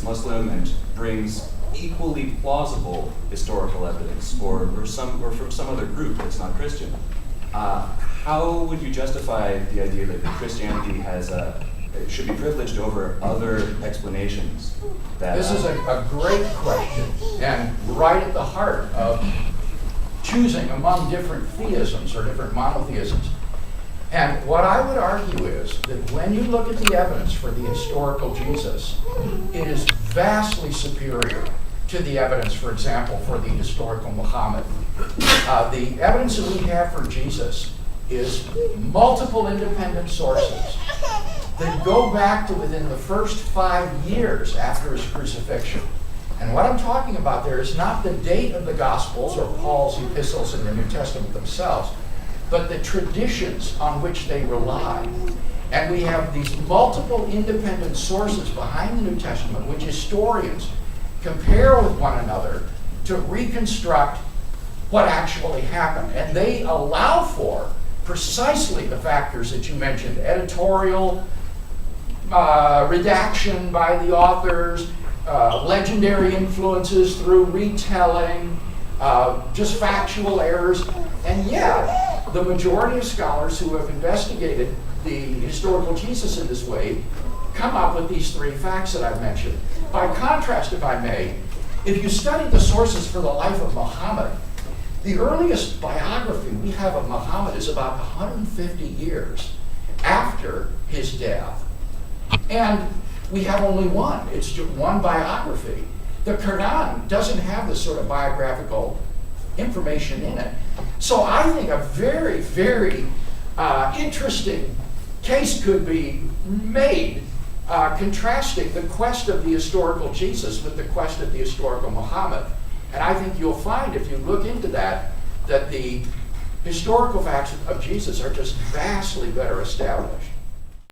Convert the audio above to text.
Muslim and brings equally plausible historical evidence, or from some other group that's not Christian, how would you justify the idea that Christianity should be privileged over other explanations? This is a great question, and right at the heart of choosing among different theisms or different monotheisms. And what I would argue is that when you look at the evidence for the historical Jesus, it is vastly superior to the evidence, for example, for the historical Muhammad. The evidence that we have for Jesus is multiple independent sources that go back to within the first 5 years after his crucifixion. And what I'm talking about there is not the date of the Gospels or Paul's epistles in the New Testament themselves, but the traditions on which they rely. And we have these multiple independent sources behind the New Testament, which historians compare with one another to reconstruct what actually happened. And they allow for precisely the factors that you mentioned: editorial, redaction by the authors, legendary influences through retelling, just factual errors. And yet, the majority of scholars who have investigated the historical Jesus in this way come up with these three facts that I've mentioned. By contrast, if I may, if you study the sources for the life of Muhammad, the earliest biography we have of Muhammad is about 150 years after his death. And we have only one. It's just one biography. The Quran doesn't have this sort of biographical information in it. So I think a very, very interesting case could be made contrasting the quest of the historical Jesus with the quest of the historical Muhammad. And I think you'll find, if you look into that the historical facts of Jesus are just vastly better established.